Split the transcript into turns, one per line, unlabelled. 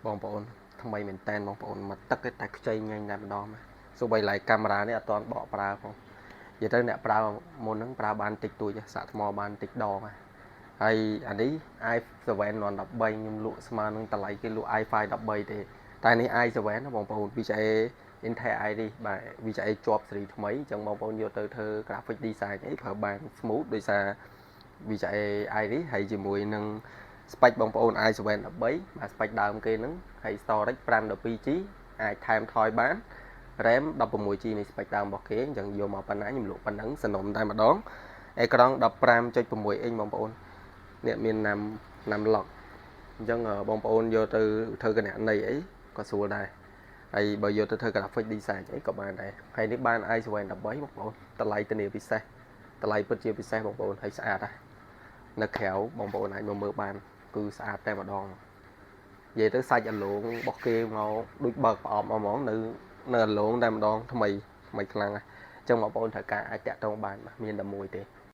បងប្អូនថ្មីមែនតែនបងប្អូនមកទឹកតែខ្ចីញ៉ាញ់តែម្ដងសូម្បីឡាយកាមេរ៉ានេះអត់ទាន់បកប្រើផងនិយាយទៅអ្នកប្រើមុនហ្នឹងប្រើបានតិចតួចសាកថ្មបានតិចដងហើយអានេះ i7 13ខ្ញុំលក់ស្មើនឹងតម្លៃគេលក់ i5 13ទេតែនេះ i7 ណាបងប្អូន VGA Intel Iris បាទ VGA ជាប់ស៊េរីថ្មីអញ្ចឹងបងប្អូនយកទៅធ្វើ graphic design អីប្រើបាន smooth ដោយសារ VGA Iris ហើយជាមួយនឹង spec បងប្អូន i7 13បាទ spec ដើមគេហ្នឹងហើយ storage 512GB អាចថែមថយបាន RAM 16GB នៃ spec ដើមរបស់គេអញ្ចឹងយកមកប៉ុណ្ណាខ្ញុំលក់ប៉ុណ្ណឹងសំណុំតែម្ដងអេក្រង់ 15.6 អ៊ីងបងប្អូននេះមានណាំ lock អញ្ចឹងបងប្អូនយកទៅធ្វើគណនីអីក៏ស្រួលដែរហើយបើយកទៅធ្វើ graphic design អីក៏បានដែរហើយនេះបាន i7 13បងប្អូនតម្លៃធានាពិសេសតម្លៃពិតជាពិសេសបងប្អូនហើយស្អាតដែរនៅក្រៅបងប្អូនអាចមកមើលបានគឺស្អាតតែម្ដងនិយាយទៅសាច់អាឡូងរបស់គេមកដូចបើកប្រអប់មកហ្មងនៅអាឡូងតែម្ដងថ្មីខ្លាំងហ្នឹងអញ្ចឹងបងប្អូនត្រូវការអាចតាក់ទងបានមានតែមួយទេ